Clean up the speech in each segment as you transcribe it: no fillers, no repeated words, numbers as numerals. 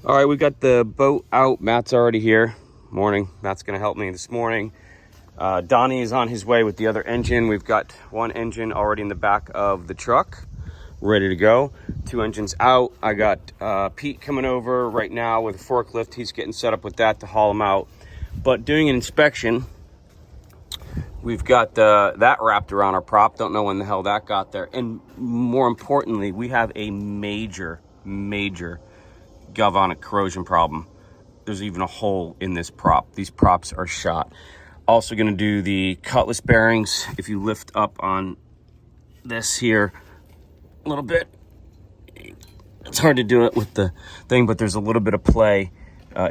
All right, we got the boat out. Matt's already here. Morning. Matt's gonna help me this morning. Donnie is on his way with the other engine. We've got one engine already in the back of the truck, ready to go. Two engines out. I got Pete coming over right now with a forklift. He's getting set up with that to haul them out. But doing an inspection, we've got that wrapped around our prop. Don't know when the hell that got there. And more importantly, we have a major galvanic corrosion problem. There's even a hole in this prop. These props are shot. Also going to do the cutlass bearings. If you lift up on this here a little bit, it's hard to do it with the thing, but there's a little bit of play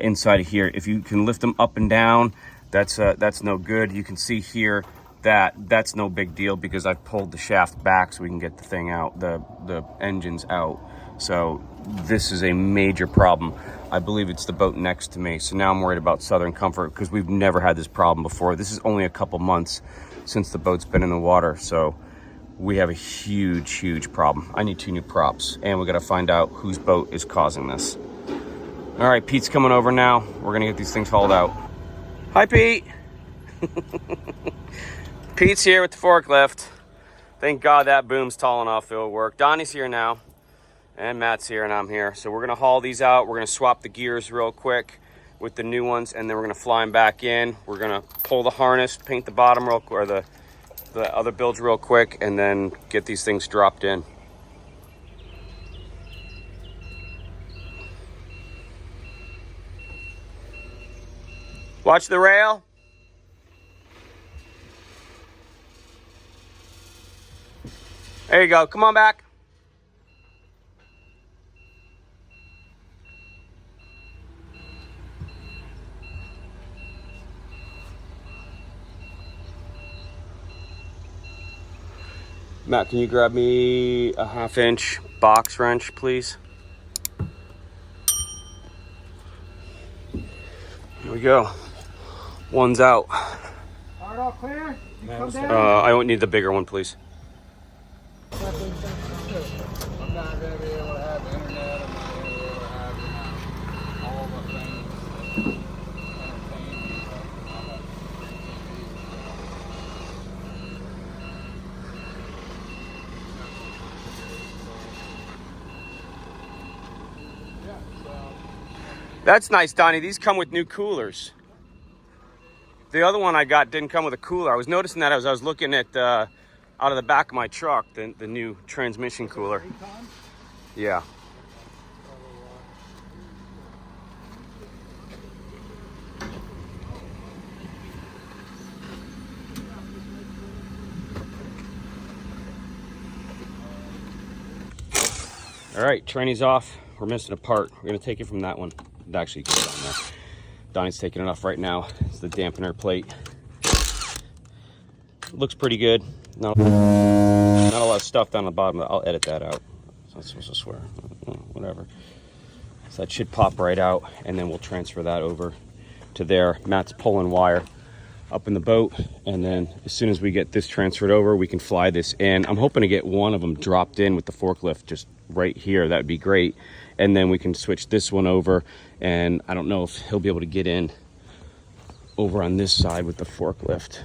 inside of here. If you can lift them up and down, that's no good. You can see here that that's no big deal because I've pulled the shaft back so we can get the thing out, the engines out. So this is a major problem. I believe it's the boat next to me. So now I'm worried about Southern Comfort because we've never had this problem before. This is only a couple months since the boat's been in the water. So we have a huge problem. I need 2 new props and we got to find out whose boat is causing this. All right, Pete's coming over now. We're going to get these things hauled out. Hi, Pete. Pete's here with the forklift. Thank God that boom's tall enough it'll work. Donnie's here now. And Matt's here and I'm here. So we're gonna haul these out. We're gonna swap the gears real quick with the new ones and then we're gonna fly them back in. We're gonna pull the harness, paint the bottom real quick, or the other bilge real quick, and then get these things dropped in. Watch the rail. There you go, come on back. Matt, can you grab me a 1/2-inch box wrench, please? Here we go. One's out. All right, all clear? You come down? I don't need the bigger one, please. I'm not going to be able to have the internet. I'm not going to be able to have all the things. That's nice, Donnie. These come with new coolers. The other one I got didn't come with a cooler. I was noticing that as I was looking at out of the back of my truck, the new transmission cooler. Yeah. All right, tranny's off. We're missing a part. We're gonna take it from that one. It actually goes on there. Donnie's taking it off right now. It's the dampener plate. Looks pretty good. Not a lot of stuff down the bottom. I'll edit that out. So I'm supposed to swear. Whatever. So that should pop right out, and then we'll transfer that over to there. Matt's pulling wire up in the boat, and then as soon as we get this transferred over, we can fly this in. I'm hoping to get one of them dropped in with the forklift just right here. That would be great. And then we can switch this one over, and I don't know if he'll be able to get in over on this side with the forklift.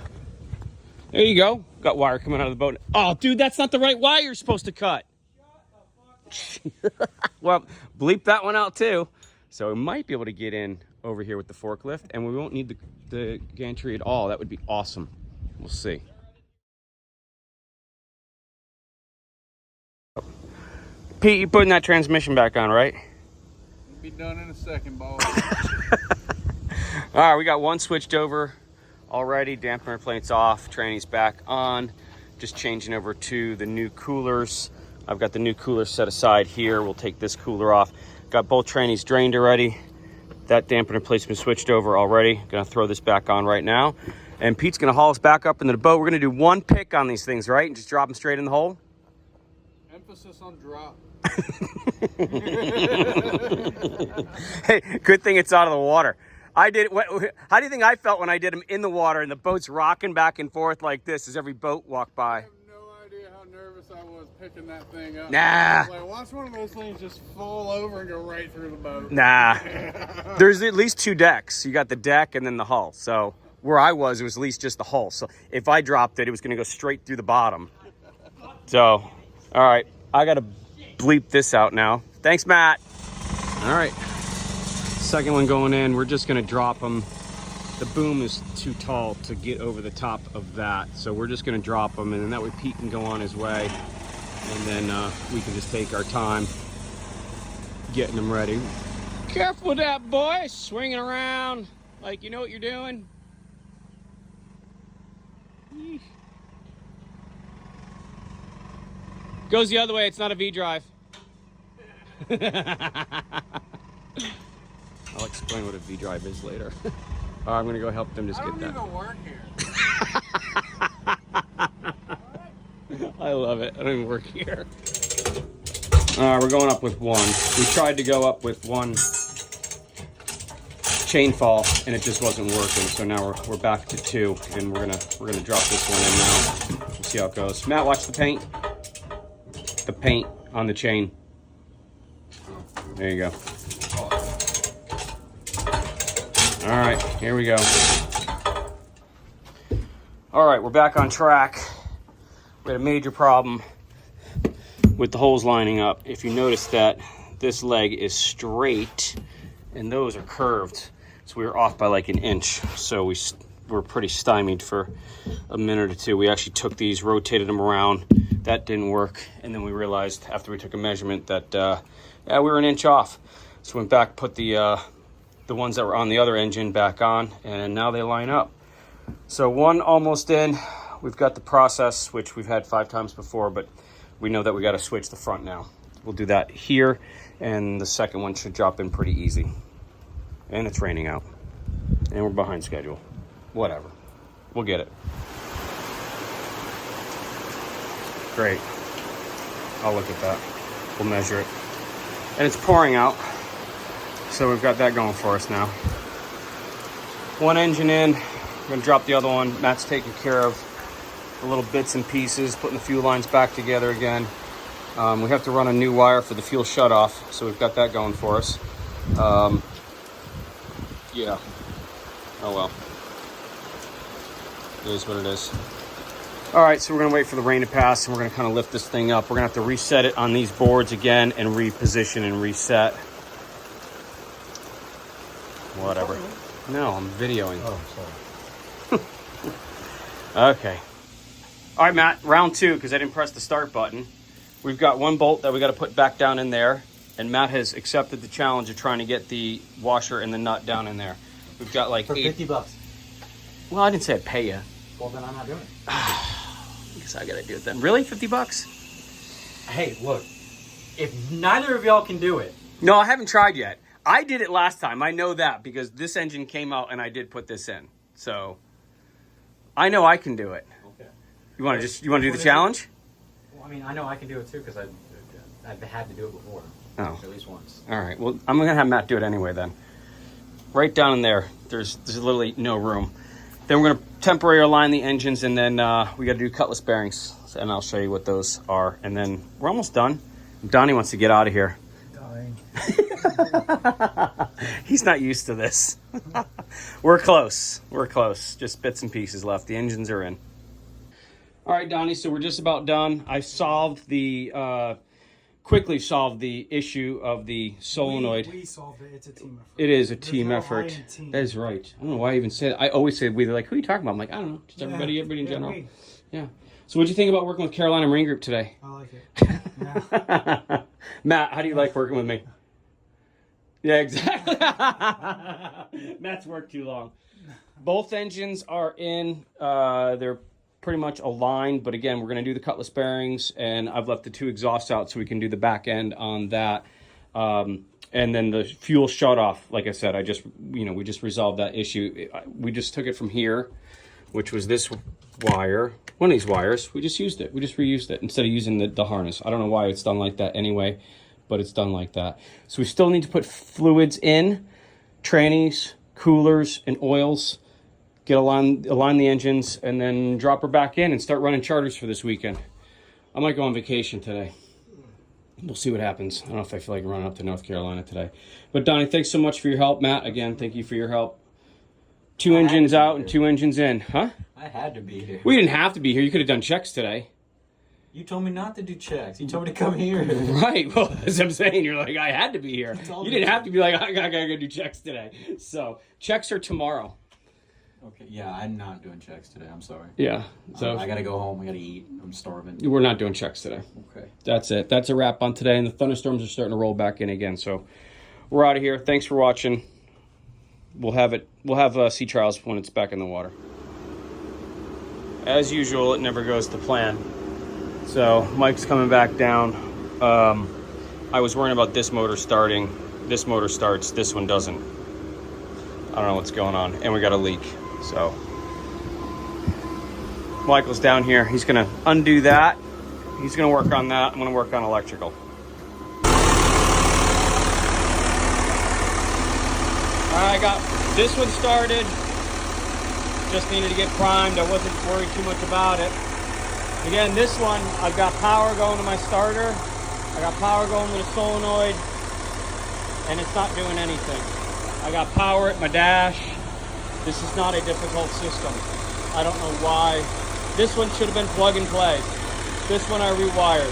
There you go. Got wire coming out of the boat. Oh, dude, that's not the right wire you're supposed to cut. Well, bleep that one out too. So we might be able to get in over here with the forklift, and we won't need the gantry at all. That would be awesome. We'll see. Pete, you putting that transmission back on, right? It'll be done in a second, boss. All right, we got one switched over already. Dampener plate's off. Tranny's back on. Just changing over to the new coolers. I've got the new cooler set aside here. We'll take this cooler off. Got both trannies drained already. That dampener plate's been switched over already. Gonna throw this back on right now. And Pete's gonna haul us back up into the boat. We're gonna do one pick on these things, right? And just drop them straight in the hole? Emphasis on drop. Hey, good thing it's out of the water. How do you think I felt when I did them in the water and the boat's rocking back and forth like this as every boat walked by? I have no idea how nervous nervous I was picking that thing up. Nah. Like, watch one of those things just fall over and go right through the boat. Nah. There's at least 2 decks. You got the deck and then the hull. So where I was, it was at least just the hull. So if I dropped it, it was going to go straight through the bottom. So, all right. I got to bleep this out now. Thanks, Matt. All right. Second one going in. We're just going to drop them. The boom is too tall to get over the top of that. So we're just going to drop them. And then that way Pete can go on his way. And then we can just take our time getting them ready. Careful with that, boy. Swinging around like you know what you're doing. Eesh. Goes the other way. It's not a V-drive. I'll explain what a V-drive is later. I'm going to go help them just get that. I don't even work here. I love it. I don't even work here. We're going up with one. We tried to go up with one chain fall and it just wasn't working. So now we're back to 2 and we're gonna drop this one in now. We'll see how it goes. Matt, watch the paint. The paint on the chain. There you go. All right, here we go. All right, we're back on track. We had a major problem with the holes lining up. If you notice that this leg is straight and those are curved. So we were off by like an inch. So we were pretty stymied for a minute or 2. We actually took these, rotated them around. That didn't work. And then we realized after we took a measurement that yeah, we were an inch off. So we went back, put the ones that were on the other engine back on, and now they line up. So one almost in. We've got the process, which we've had 5 times before, but we know that we got to switch the front now. We'll do that here, and the second one should drop in pretty easy. And it's raining out, and we're behind schedule. Whatever. We'll get it. Great. I'll look at that. We'll measure it. And it's pouring out. So we've got that going for us now. One engine in. I'm going to drop the other one. Matt's taking care of the little bits and pieces, putting the fuel lines back together again. We have to run a new wire for the fuel shutoff, so we've got that going for us. Yeah. Oh well. It is what it is. All right, so we're going to wait for the rain to pass, and we're going to kind of lift this thing up. We're going to have to reset it on these boards again and reposition and reset. Whatever. No, I'm videoing. Oh, sorry. Okay. All right, Matt, round 2, because I didn't press the start button. We've got one bolt that we got to put back down in there, and Matt has accepted the challenge of trying to get the washer and the nut down in there. We've got like for $50. Well, I didn't say I'd pay you. Well, then I'm not doing it. I guess I got to do it then. Really? $50? Hey, look, if neither of y'all can do it. No, I haven't tried yet. I did it last time. I know that because this engine came out and I did put this in. So I know I can do it. Okay. You want to do the challenge? Well, I mean, I know I can do it too because I've had to do it before. Oh. At least once. All right. Well, I'm going to have Matt do it anyway then. Right down in there. There's literally no room. Then we're going to temporarily align the engines, and then we got to do cutlass bearings, and I'll show you what those are. And then we're almost done. Donnie wants to get out of here. He's not used to this. We're close. We're close. Just bits and pieces left. The engines are in. All right, Donnie, so we're just about done. I quickly solved the issue of the solenoid. We solved it. It's a team effort. It is a team effort. I in team. That is right. I don't know why I even said it. I always say we. They're like, who are you talking about? I'm like, I don't know. Just everybody in general. We. Yeah. So what'd you think about working with Carolina Marine Group today? I like it. Yeah. Matt, how do you like working with me? Yeah, exactly. Matt's worked too long. Both engines are in. They're pretty much aligned, but again, we're going to do the cutlass bearings, and I've left the 2 exhausts out so we can do the back end on that. And then the fuel shut off. Like I said, we just resolved that issue. We just took it from here, which was this wire, one of these wires. We just used it. We just reused it instead of using the harness. I don't know why it's done like that anyway, but it's done like that. So we still need to put fluids in, trannies, coolers, and oils. Align the engines, and then drop her back in and start running charters for this weekend. I might go on vacation today. We'll see what happens. I don't know if I feel like running up to North Carolina today. But Donnie, thanks so much for your help. Matt, again, thank you for your help. 2 engines out and 2 engines in, huh? I had to be here. We didn't have to be here. You could have done checks today. You told me not to do checks. You told me to come here. Right. Well, as I'm saying, you're like, I had to be here. You didn't have to be like, I gotta go do checks today. So checks are tomorrow. Okay. Yeah, I'm not doing checks today. I'm sorry. Yeah. So I gotta go home. I gotta eat. I'm starving. we're not doing checks today. Okay. That's it. That's a wrap on today. And the thunderstorms are starting to roll back in again. So we're out of here. Thanks for watching. We'll have sea trials when it's back in the water. As usual, it never goes to plan. So Mike's coming back down. I was worrying about this motor starting. This motor starts, this one doesn't. I don't know what's going on. And we got a leak. So Michael's down here. He's gonna undo that. He's gonna work on that. I'm gonna work on electrical. I got this one started. Just needed to get primed. I wasn't worried too much about it. Again, this one, I've got power going to my starter. I got power going to the solenoid, and it's not doing anything. I got power at my dash. This is not a difficult system. I don't know why. This one should have been plug and play. This one I rewired.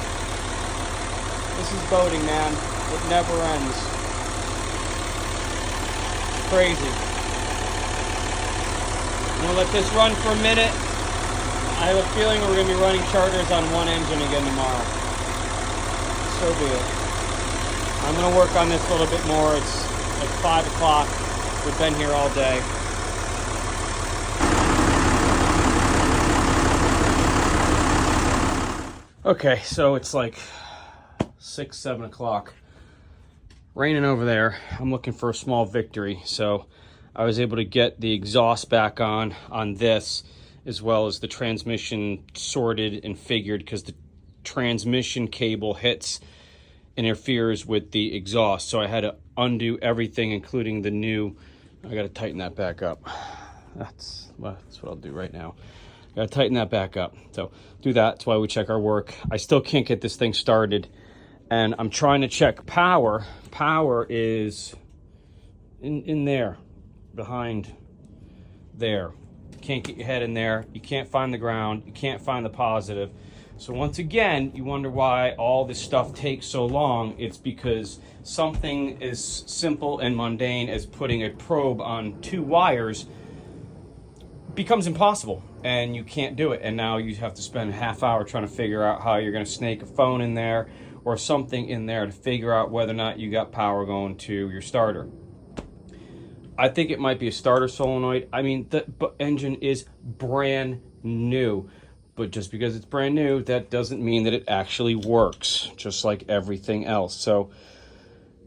This is boating, man. It never ends. Crazy. I'm gonna let this run for a minute. I have a feeling we're gonna be running charters on one engine again tomorrow. So be it. I'm gonna work on this a little bit more. It's like 5 o'clock. We've been here all day. Okay, so it's like 6, 7 o'clock. Raining over there. I'm looking for a small victory. So I was able to get the exhaust back on this, as well as the transmission sorted and figured, because the transmission cable interferes with the exhaust. So I had to undo everything, including the new. I got to tighten that back up. That's what I'll do right now. Got to tighten that back up. So do that. That's why we check our work. I still can't get this thing started, and I'm trying to check power. Power is in there, behind there. You can't get your head in there. You can't find the ground. You can't find the positive. So once again, you wonder why all this stuff takes so long. It's because something as simple and mundane as putting a probe on 2 wires becomes impossible, and you can't do it. And now you have to spend a half hour trying to figure out how you're going to snake a phone in there or something in there to figure out whether or not you got power going to your starter. I think it might be a starter solenoid. I mean, the engine is brand new. But just because it's brand new, that doesn't mean that it actually works, just like everything else. So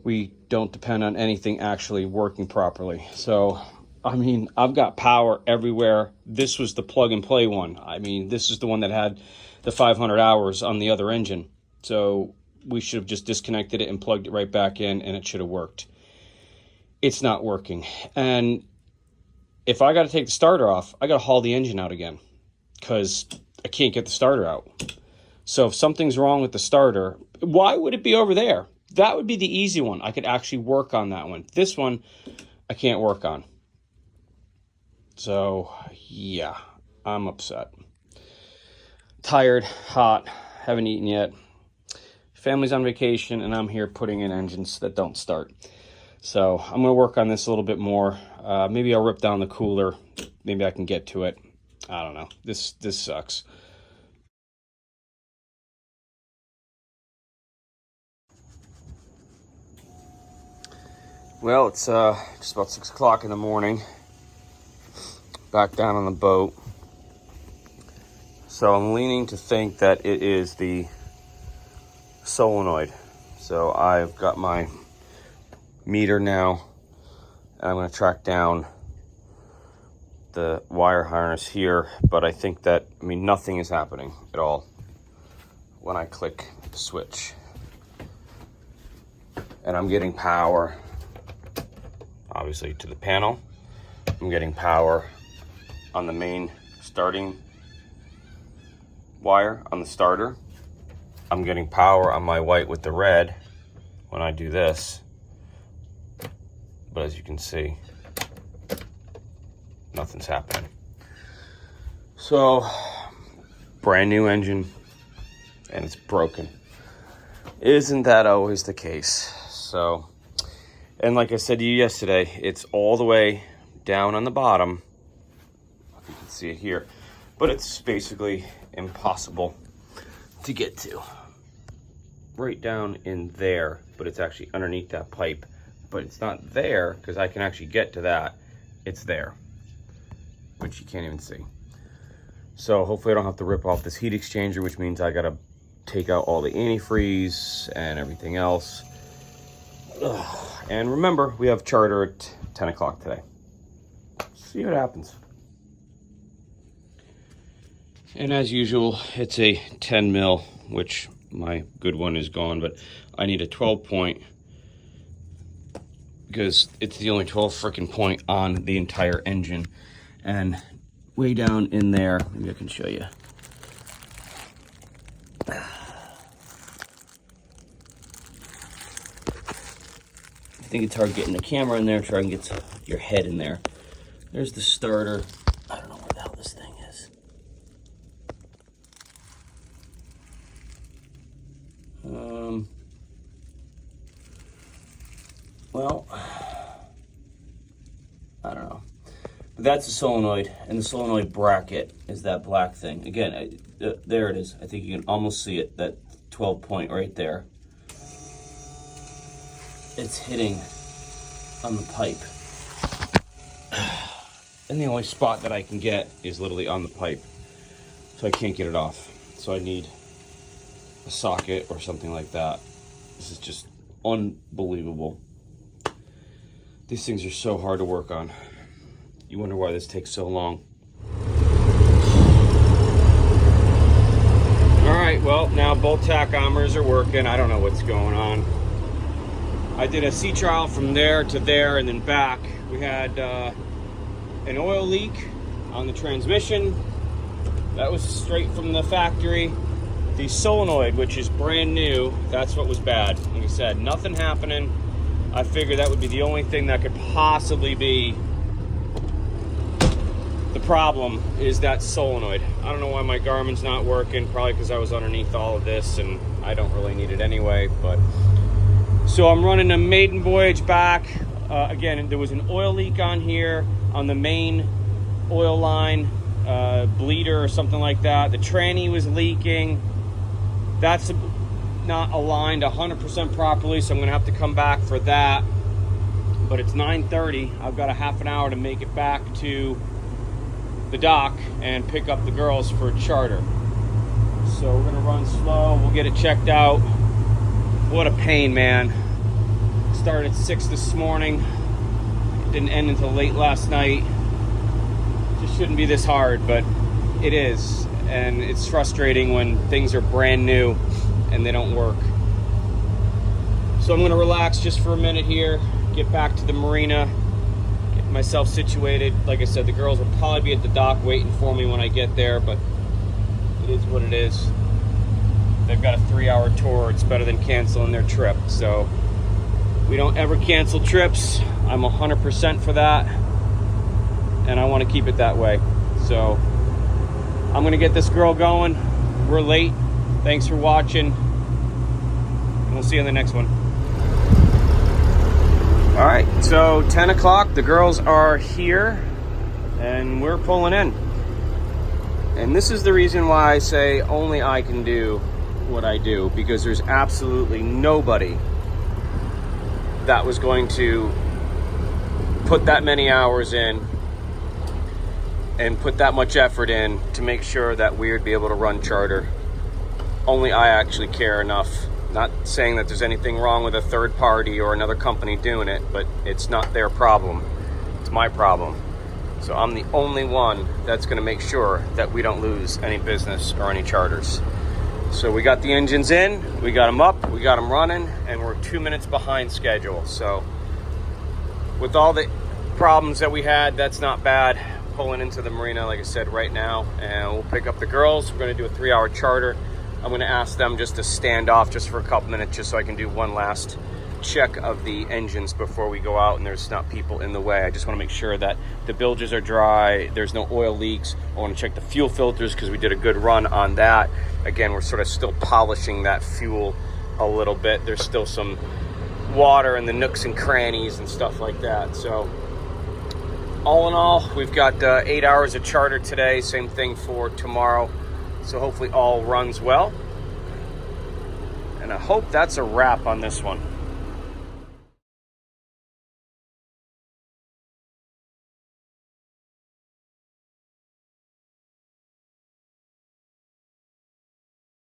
we don't depend on anything actually working properly. So, I mean, I've got power everywhere. This was the plug and play one. I mean, this is the one that had the 500 hours on the other engine. So we should have just disconnected it and plugged it right back in, and it should have worked. It's not working. And if I got to take the starter off, I got to haul the engine out again, because I can't get the starter out. So if something's wrong with the starter, why would it be over there? That would be the easy one. I could actually work on that one. This one, I can't work on. So, yeah, I'm upset. Tired, hot, haven't eaten yet. Family's on vacation, and I'm here putting in engines that don't start. So I'm going to work on this a little bit more. Maybe I'll rip down the cooler. Maybe I can get to it. I don't know. This sucks. Well, it's just about 6 o'clock in the morning. Back down on the boat. So I'm leaning to think that it is the solenoid. So I've got my meter now, and I'm going to track down the wire harness here, but I think that, nothing is happening at all when I click the switch. And I'm getting power, obviously, to the panel. I'm getting power on the main starting wire on the starter. I'm getting power on my white with the red when I do this. But as you can see, nothing's happening. So, brand new engine, and it's broken. Isn't that always the case? So, and like I said to you yesterday, it's all the way down on the bottom. You can see it here, but it's basically impossible to get to. Right down in there, but it's actually underneath that pipe. But it's not there because I can actually get to that. It's there, which you can't even see. So hopefully I don't have to rip off this heat exchanger, which means I gotta take out all the antifreeze and everything else. Ugh. And remember, we have charter at 10 o'clock today. See what happens. And as usual, it's a 10 mil, which my good one is gone, but I need a 12 point because it's the only 12 freaking point on the entire engine. And way down in there, maybe I can show you. I think it's hard getting the camera in there, try and get your head in there. There's the starter. I don't know what the hell this thing is. Well, I don't know. But that's the solenoid, and the solenoid bracket is that black thing. Again, there it is. I think you can almost see it, that 12 point right there. It's hitting on the pipe. And the only spot that I can get is literally on the pipe. So I can't get it off. So I need a socket or something like that. This is just unbelievable. These things are so hard to work on. You wonder why this takes so long. All right, well, now both tachometers are working. I don't know what's going on. I did a sea trial from there to there and then back. We had an oil leak on the transmission. That was straight from the factory. The solenoid, which is brand new, that's what was bad. Like I said, nothing happening. I figured that would be the only thing that could possibly be the problem, is that solenoid. I don't know why my Garmin's not working, probably because I was underneath all of this and I don't really need it anyway. But so I'm running a maiden voyage back. Again, there was an oil leak on here on the main oil line, bleeder or something like that. The tranny was leaking. That's not aligned 100% properly, so I'm gonna have to come back for that. But it's 9:30. I've got a half an hour to make it back to the dock and pick up the girls for charter. So we're gonna run slow. We'll get it checked out. What a pain, man. Started at 6 this morning. It didn't end until late last night. Just shouldn't be this hard, but it is. And it's frustrating when things are brand new and they don't work. So I'm gonna relax just for a minute here, get back to the marina, get myself situated. Like I said, the girls will probably be at the dock waiting for me when I get there, but it is what it is. They've got a 3-hour tour. It's better than canceling their trip. So we don't ever cancel trips. I'm 100% for that, and I want to keep it that way. So I'm gonna get this girl going. We're late. Thanks for watching, and we'll see you in the next one. All right, so 10 o'clock, the girls are here, and we're pulling in. And this is the reason why I say only I can do what I do, because there's absolutely nobody that was going to put that many hours in and put that much effort in to make sure that we'd be able to run charter. Only I actually care enough. Not saying that there's anything wrong with a third party or another company doing it, but it's not their problem. It's my problem. So I'm the only one that's gonna make sure that we don't lose any business or any charters. So we got the engines in, we got them up, we got them running, and we're 2 minutes behind schedule. So with all the problems that we had, that's not bad. Pulling into the marina, like I said, right now, and we'll pick up the girls. We're gonna do a 3-hour charter. I'm going to ask them just to stand off just for a couple minutes just so I can do one last check of the engines before we go out and there's not people in the way. I just want to make sure that the bilges are dry, there's no oil leaks. I want to check the fuel filters because we did a good run on that. Again, we're sort of still polishing that fuel a little bit. There's still some water in the nooks and crannies and stuff like that. So all in all, we've got 8 hours of charter today, same thing for tomorrow. So hopefully all runs well. And I hope that's a wrap on this one.